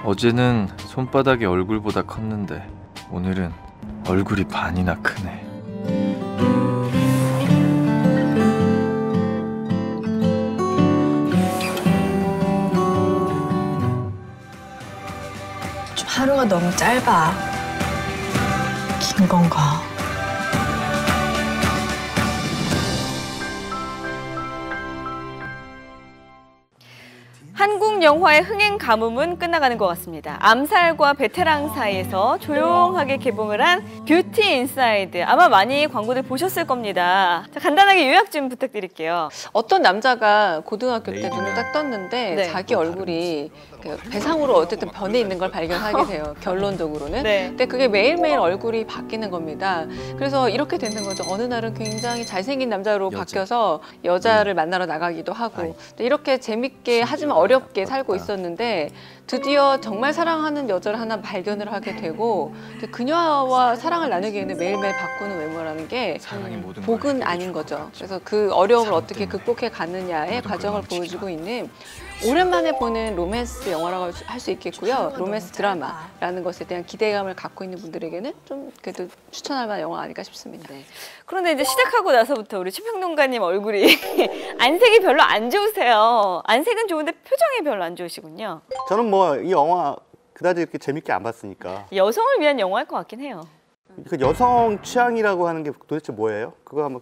어제는 손바닥이 얼굴보다 컸는데 오늘은 얼굴이 반이나 크네. 좀 하루가 너무 짧아. 긴 건가? 한국 영화의 흥행 가뭄은 끝나가는 것 같습니다. 암살과 베테랑 사이에서 조용하게 개봉을 한 뷰티 인사이드. 아마 많이 광고들 보셨을 겁니다. 자, 간단하게 요약 좀 부탁드릴게요. 어떤 남자가 고등학교 때 눈을 딱 떴는데 네. 자기 얼굴이 그 배상으로 어쨌든 변해 있는 걸 발견하게 돼요. 결론적으로는. 네. 근데 그게 매일매일 얼굴이 바뀌는 겁니다. 그래서 이렇게 되는 거죠. 어느 날은 굉장히 잘생긴 남자로 바뀌어서 여자를 만나러 나가기도 하고 이렇게 재밌게 하지만 어렵게 살고 있었는데 드디어 정말 사랑하는 여자를 하나 발견을 하게 되고 그녀와 사랑을 나누기에는 매일매일 바꾸는 외모라는 게 복은 아닌 거죠. 그래서 그 어려움을 어떻게 극복해 가느냐의 과정을 보여주고 있는 오랜만에 보는 로맨스 영화라고 할 수 있겠고요. 로맨스 드라마라는 것에 대한 기대감을 갖고 있는 분들에게는 좀 그래도 추천할 만한 영화 아닐까 싶습니다. 네. 그런데 이제 시작하고 나서부터 우리 최평론가님 얼굴이 안색이 별로 안 좋으세요. 안색은 좋은데 표정이 별로 안 좋으시군요. 저는 뭐 이 영화 그다지 이렇게 재밌게 안 봤으니까. 여성을 위한 영화일 것 같긴 해요. 그 여성 취향이라고 하는 게 도대체 뭐예요? 그거 한번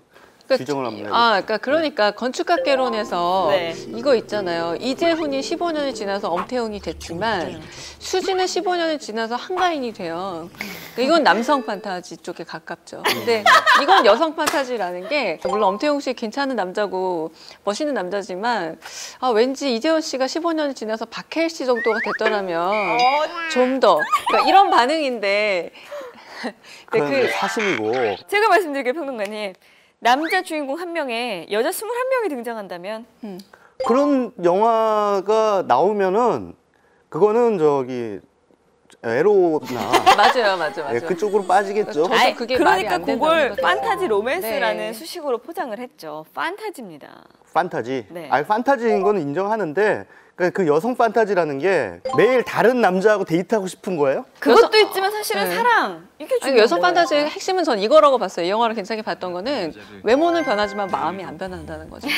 규정을 한번 해보세요. 그러니까 건축학개론에서 네. 이거 있잖아요. 이재훈이 15년이 지나서 엄태웅이 됐지만 수지는 15년이 지나서 한가인이 돼요. 그러니까 이건 남성 판타지 쪽에 가깝죠. 근데 이건 여성 판타지라는 게 물론 엄태웅 씨 괜찮은 남자고 멋있는 남자지만 왠지 이재훈 씨가 15년이 지나서 박해일 씨 정도가 됐더라면 좀 더 그러니까 이런 반응인데 그건 사심이고. 제가 말씀드릴게요, 평론가님. 남자 주인공 한 명에 여자 21명이 등장한다면 그런 영화가 나오면은 그거는 저기 에로나 맞아요. 예, 그쪽으로 빠지겠죠. 저도 그게 말이 그러니까 안 된다는 그걸 거죠. 판타지 로맨스라는 네. 수식으로 포장을 했죠. 판타지입니다. 판타지. 네. 판타지인 거는 인정하는데 그 여성 판타지라는 게 매일 다른 남자하고 데이트하고 싶은 거예요? 그것도 있지만 사실은 네. 사랑 이게 아니, 중요한 여성 거예요. 판타지의 핵심은 전 이거라고 봤어요. 이 영화를 괜찮게 봤던 거는 외모는 변하지만 마음이 안 변한다는 거죠.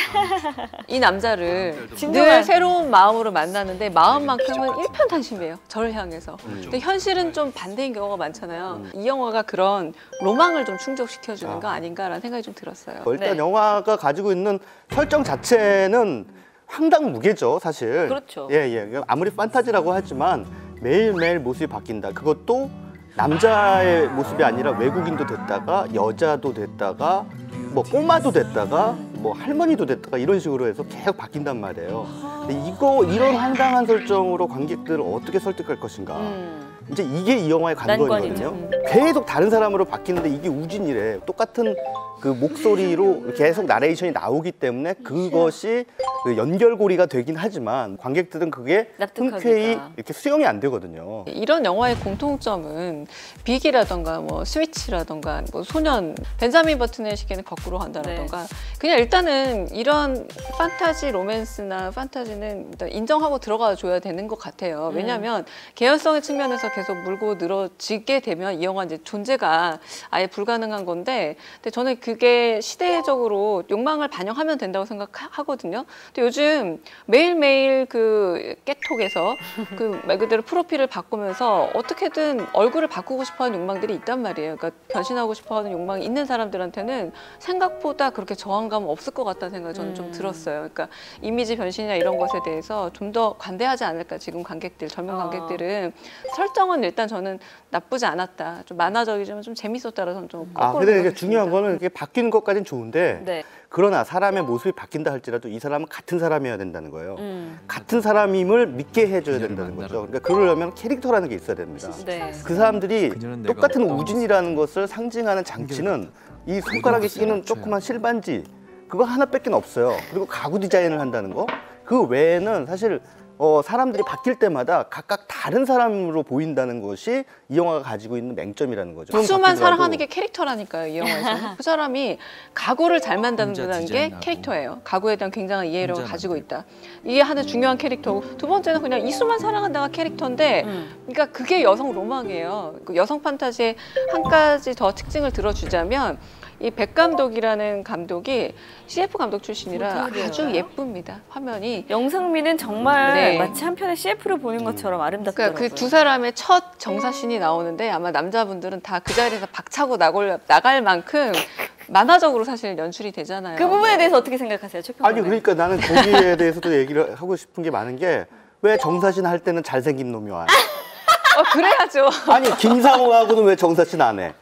이 남자를 늘 새로운 마음으로 만나는데 마음만큼은 일편단심이에요. 저를 향해서. 근데 현실은 좀 반대인 경우가 많잖아요. 이 영화가 그런 로망을 좀 충족시켜주는 거 아닌가라는 생각이 좀 들었어요. 일단 네. 영화가 가지고 있는 설정 자체는 황당무계죠, 사실. 그렇죠. 예. 아무리 판타지라고 하지만 매일매일 모습이 바뀐다. 그것도 남자의 모습이 아니라 외국인도 됐다가 여자도 됐다가 뭐 꼬마도 됐다가 뭐 할머니도 됐다가 이런 식으로 해서 계속 바뀐단 말이에요. 근데 이런 황당한 설정으로 관객들을 어떻게 설득할 것인가. 이제 이게 이 영화의 관건이거든요. 계속 다른 사람으로 바뀌는데 이게 우진이래. 똑같은 그 목소리로 계속 나레이션이 나오기 때문에 그것이 그 연결고리가 되긴 하지만 관객들은 그게 흔쾌히 이렇게 수용이 안 되거든요. 이런 영화의 공통점은 빅이라던가 뭐 스위치라던가 뭐 소년 벤자민 버튼의 시계는 거꾸로 간다라던가 그냥 일단은 이런 판타지 로맨스나 판타지는 일단 인정하고 들어가 줘야 되는 것 같아요. 왜냐하면 개연성의 측면에서 계속 물고 늘어지게 되면 이 영화 이제 존재가 아예 불가능한 건데 근데 저는 그게 시대적으로 욕망을 반영하면 된다고 생각하거든요. 근데 요즘 매일매일 그 깨톡에서 그 말 그대로 프로필을 바꾸면서 어떻게든 얼굴을 바꾸고 싶어하는 욕망들이 있단 말이에요. 그러니까 변신하고 싶어하는 욕망이 있는 사람들한테는 생각보다 그렇게 저항감 없을 것 같다는 생각이 저는 좀 들었어요. 그러니까 이미지 변신이나 이런 것에 대해서 좀 더 관대하지 않을까 지금 관객들, 젊은 관객들은 설정은 일단 저는 나쁘지 않았다. 좀 만화적이지만 좀 재밌었다라서 좀 근데 이게 중요한 거는 이게 바뀌는 것까지는 좋은데 네. 그러나 사람의 모습이 바뀐다 할지라도 이 사람은 같은 사람이어야 된다는 거예요. 같은 사람임을 믿게 해줘야 된다는 거죠. 그러니까 그러려면 캐릭터라는 게 있어야 됩니다. 네. 그 사람들이 똑같은 우진이라는 것을 상징하는 장치는 이 손가락에 끼는 조그만 실반지 그거 하나밖에 없어요. 그리고 가구 디자인을 한다는 거 그 외에는 사실 사람들이 바뀔 때마다 각각 다른 사람으로 보인다는 것이 이 영화가 가지고 있는 맹점이라는 거죠. 수만 바뀌더라도 사랑하는 게 캐릭터라니까요, 이 영화에서는. 그 사람이 각오를 잘 만든다는 혼자 게 디자인하고. 캐릭터예요. 각오에 대한 굉장한 이해력을 혼자 가지고 만들고. 있다. 이게 하나 중요한 캐릭터고, 두 번째는 그냥 이수만 사랑한다가 캐릭터인데, 그러니까 그게 여성 로망이에요. 그 여성 판타지의 한 가지 더 특징을 들어주자면, 이 백 감독이라는 감독이 CF 감독 출신이라 아주 예쁩니다. 화면이. 영상미는 정말 네. 마치 한편의 CF를 보는 것처럼 아름답더라고요. 그러니까 그 두 사람의 첫 정사신이 나오는데 아마 남자분들은 다 그 자리에서 박차고 나갈 만큼 만화적으로 사실 연출이 되잖아요. 그 부분에 대해서 어떻게 생각하세요, 최평 아니 그러니까 나는 거기에 대해서도 얘기를 하고 싶은 게 많은 게 왜 정사신 할 때는 잘생긴 놈이 와? 그래야죠. 아니 김상우하고는 왜 정사신 안 해?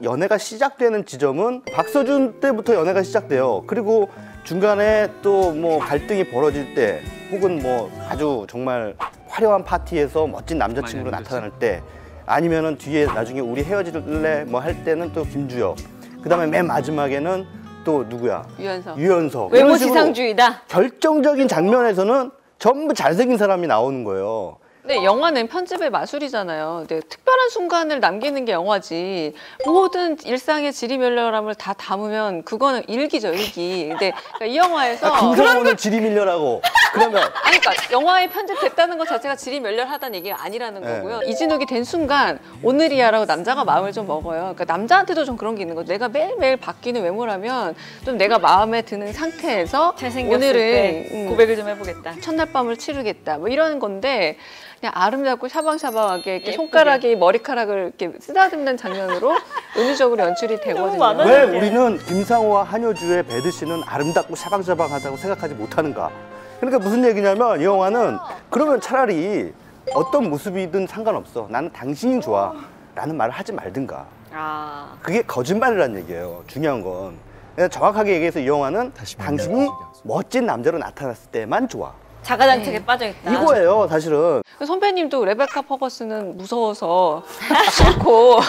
연애가 시작되는 지점은 박서준 때부터 연애가 시작돼요. 그리고 중간에 또 뭐 갈등이 벌어질 때 혹은 뭐 아주 정말 화려한 파티에서 멋진 남자친구로 나타날 때 아니면은 뒤에 나중에 우리 헤어질래 뭐 할 때는 또 김주혁, 그다음에 맨 마지막에는 또 누구야? 유연석. 유연석. 외모 이런 식으로 지상주의다. 결정적인 장면에서는 전부 잘생긴 사람이 나오는 거예요. 근데 영화는 편집의 마술이잖아요. 근데 특별한 순간을 남기는 게 영화지. 모든 일상의 지리멸렬함을 다 담으면 그거는 일기죠, 일기. 근데 그러니까 이 영화에서 김상우는 지리밀려라고. 그러면 아니, 그러니까 영화에 편집됐다는 것 자체가 지리멸렬하다는 얘기가 아니라는 네. 거고요. 이진욱이 된 순간 오늘이야라고 남자가 마음을 좀 먹어요. 그러니까 남자한테도 좀 그런 게 있는 거죠. 내가 매일매일 바뀌는 외모라면 좀 내가 마음에 드는 상태에서 잘생겼을 오늘은 때 고백을 좀 해보겠다. 첫날 밤을 치르겠다. 뭐 이런 건데 그냥 아름답고 샤방샤방하게 이렇게 예쁘게. 손가락이 머리카락을 이렇게 쓰다듬는 장면으로 은유적으로 연출이 되거든요. 많아요. 왜 이렇게. 우리는 김상우와 한효주의 배드 씨는 아름답고 샤방샤방하다고 생각하지 못하는가? 그러니까 무슨 얘기냐면 이 영화는 그러면 차라리 어떤 모습이든 상관없어. 나는 당신이 좋아. 라는 말을 하지 말든가. 아, 그게 거짓말이라는 얘기예요. 중요한 건. 그냥 정확하게 얘기해서 이 영화는 다시 당신이 만나는 멋진 남자로 나타났을 때만 좋아. 자가당착에 빠져있다. 이거예요, 사실은. 선배님도 레베카 퍼거슨은 무서워서 싫고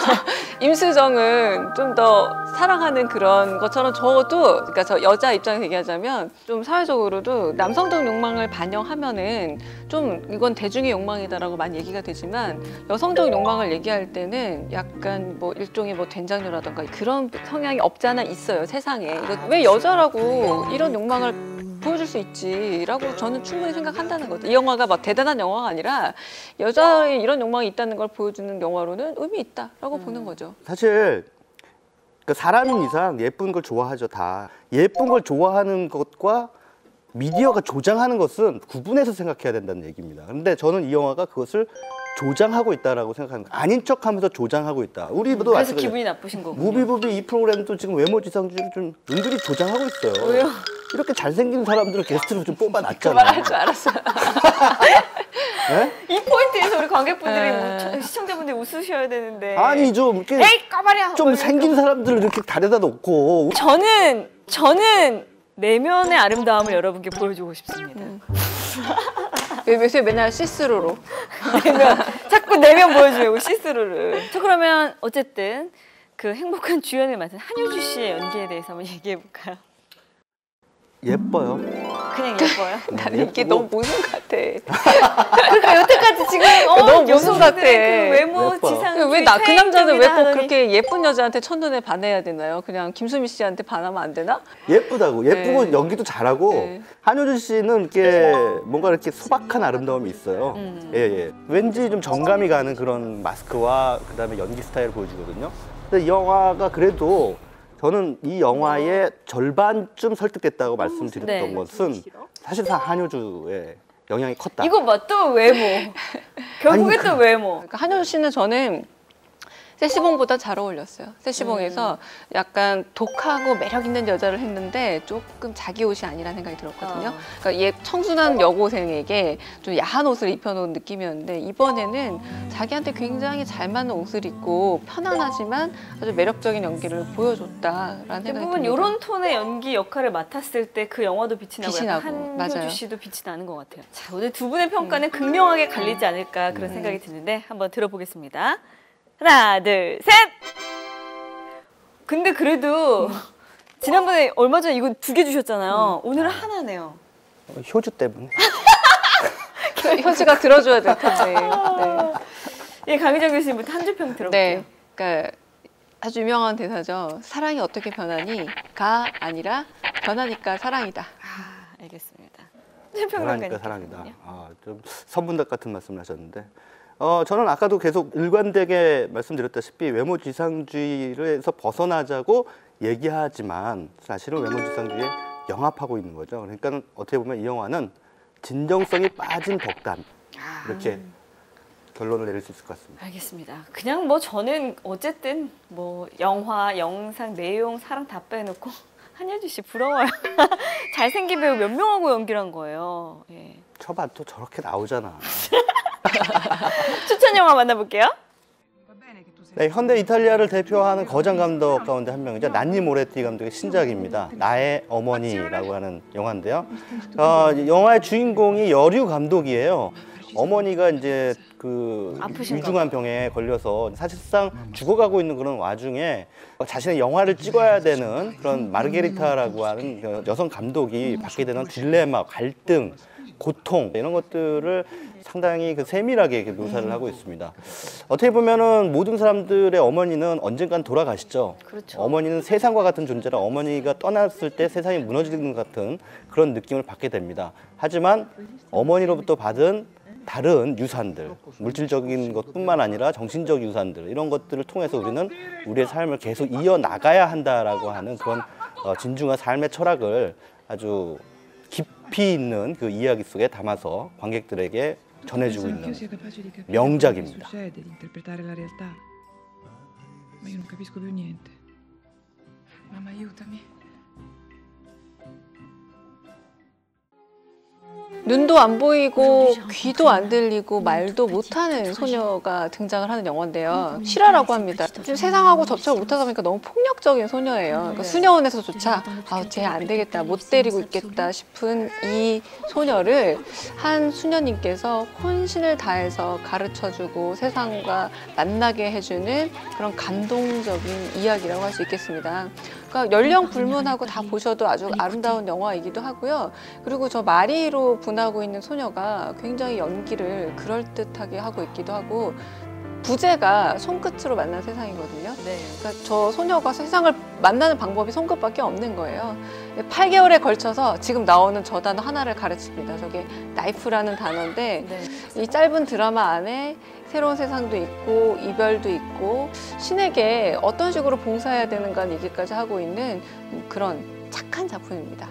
임수정은 좀 더 사랑하는 그런 것처럼 저도 그러니까 저 여자 입장에서 얘기하자면 좀 사회적으로도 남성적 욕망을 반영하면은 좀 이건 대중의 욕망이다라고 많이 얘기가 되지만 여성적 욕망을 얘기할 때는 약간 뭐 일종의 뭐 된장녀라던가 그런 성향이 없지 않아 있어요, 세상에. 이거 왜 여자라고 이런 욕망을 보여줄 수 있지라고 저는 충분히 생각한다는 거죠. 이 영화가 막 대단한 영화가 아니라 여자의 이런 욕망이 있다는 걸 보여주는 영화로는 의미 있다라고 보는 거죠. 사실 그 사람인 이상 예쁜 걸 좋아하죠, 다. 예쁜 걸 좋아하는 것과 미디어가 조장하는 것은 구분해서 생각해야 된다는 얘기입니다. 근데 저는 이 영화가 그것을 조장하고 있다라고 생각하는 거예요. 아닌 척하면서 조장하고 있다. 우리도 그래서 마찬가지예요. 기분이 나쁘신 거군요. 무비부비 이 프로그램도 지금 외모 지상주의를 좀 은근히 조장하고 있어요. 왜요? 이렇게 잘생긴 사람들을 게스트로 좀 뽑아놨잖아요. 말할 줄 알았어요. 네? 이 포인트에서 우리 관객분들이 네. 시청자분들이 웃으셔야 되는데. 아니 좀 이렇게 에이 까마리야. 좀 생긴 사람들을 이렇게 다려다 놓고 저는 내면의 아름다움을 여러분께 보여주고 싶습니다. 요새 맨날 시스루로. 자꾸 내면 보여주려고 시스루를. 저 그러면 어쨌든 그 행복한 주연을 맡은 한효주 씨의 연기에 대해서 한번 얘기해 볼까요? 예뻐요. 그냥 예뻐요. 나는 이게 예쁘고. 너무 모순 같아. 그러니까 여태까지 지금 너무 모순 같아. 여성분들의 그 외모 예뻐요. 지상 왜 그 남자는 왜 꼭 그렇게 예쁜 여자한테 첫눈에 반해야 되나요? 그냥 김수미 씨한테 반하면 안 되나? 예쁘다고. 예쁘고 네. 연기도 잘하고. 네. 한효주 씨는 이렇게 뭔가 이렇게 소박한 아름다움이 있어요. 예, 예. 왠지 좀 정감이 가는 그런 마스크와 그다음에 연기 스타일을 보여주거든요. 근데 이 영화가 그래도 저는 이 영화의 절반쯤 설득됐다고 말씀드렸던 네. 것은 사실상 한효주의 영향이 컸다. 이거 봐 또 외모. 결국에 또 외모. 그러니까 한효주 씨는 저는 세시봉보다 잘 어울렸어요. 세시봉에서 약간 독하고 매력 있는 여자를 했는데 조금 자기 옷이 아니라는 생각이 들었거든요. 그러니까 얘 청순한 여고생에게 좀 야한 옷을 입혀놓은 느낌이었는데 이번에는 자기한테 굉장히 잘 맞는 옷을 입고 편안하지만 아주 매력적인 연기를 보여줬다라는 생각이 대부분 듭니다. 이런 톤의 연기 역할을 맡았을 때 그 영화도 빛이 나고 빛이 약간 나고, 한효주 맞아요. 씨도 빛이 나는 것 같아요. 자, 오늘 두 분의 평가는 극명하게 갈리지 않을까 그런 생각이 드는데 한번 들어보겠습니다. 하나, 둘, 셋! 근데 그래도 지난번에 얼마 전에 이거 2개 주셨잖아요. 오늘은 하나네요. 효주 때문에. 효주가 들어줘야 될 텐데. 네. 예, 강희정 교수님부터 한 줄 평 들어볼게요. 네, 그러니까 아주 유명한 대사죠. 사랑이 어떻게 변하니?가 아니라 변하니까 사랑이다. 아, 알겠습니다. 사랑이니까 사랑이다. 좀 선문답 같은 말씀을 하셨는데, 저는 아까도 계속 일관되게 말씀드렸다시피 외모지상주의에서 벗어나자고 얘기하지만 사실은 외모지상주의에 영합하고 있는 거죠. 그러니까 어떻게 보면 이 영화는 진정성이 빠진 덕담, 이렇게 결론을 내릴 수 있을 것 같습니다. 알겠습니다. 그냥 뭐 저는 어쨌든 뭐 영화, 영상, 내용, 사랑 다 빼놓고 한예주 씨 부러워요. 잘생긴 배우 몇 명하고 연기한 거예요. 예. 쳐봐도 저렇게 나오잖아. 추천 영화 만나볼게요. 네, 현대 이탈리아를 대표하는 거장 감독 가운데 한 명이죠. 난니 모레티 감독의 신작입니다. 나의 어머니라고 하는 영화인데요. 영화의 주인공이 여류 감독이에요. 어머니가 이제 그 위중한 병에 걸려서 사실상 죽어가고 있는 그런 와중에 자신의 영화를 찍어야 되는 그런 마르게리타라고 하는 그 여성 감독이 받게 되는 딜레마, 갈등, 고통 이런 것들을 상당히 그 세밀하게 이렇게 묘사를 하고 있습니다. 어떻게 보면은 모든 사람들의 어머니는 언젠간 돌아가시죠. 그렇죠. 어머니는 세상과 같은 존재라 어머니가 떠났을 때 세상이 무너지는 것 같은 그런 느낌을 받게 됩니다. 하지만 어머니로부터 받은 다른 유산들, 물질적인 것뿐만 아니라 정신적 유산들 이런 것들을 통해서 우리는 우리의 삶을 계속 이어나가야 한다라고 하는 그런 진중한 삶의 철학을 아주 깊이 있는 그 이야기 속에 담아서 관객들에게 전해주고 있는 명작입니다. 눈도 안 보이고 귀도 안 들리고 말도 못하는 소녀가 등장을 하는 영화인데요. 실화라고 합니다. 지금 세상하고 접촉을 못하다 보니까 너무 폭력적인 소녀예요. 그러니까 수녀원에서조차 쟤 안 되겠다, 못 데리고 있겠다 싶은 이 소녀를 한 수녀님께서 혼신을 다해서 가르쳐주고 세상과 만나게 해주는 그런 감동적인 이야기라고 할 수 있겠습니다. 그러니까 연령 불문하고 다 보셔도 아주 아름다운 영화이기도 하고요. 그리고 저 마리로 분하고 있는 소녀가 굉장히 연기를 그럴듯하게 하고 있기도 하고 부제가 손끝으로 만난 세상이거든요. 네. 그러니까 저 소녀가 세상을 만나는 방법이 손끝밖에 없는 거예요. 8개월에 걸쳐서 지금 나오는 저 단어 하나를 가르칩니다. 저게 나이프라는 단어인데 네. 이 짧은 드라마 안에 새로운 세상도 있고 이별도 있고 신에게 어떤 식으로 봉사해야 되는가 얘기까지 하고 있는 그런 착한 작품입니다.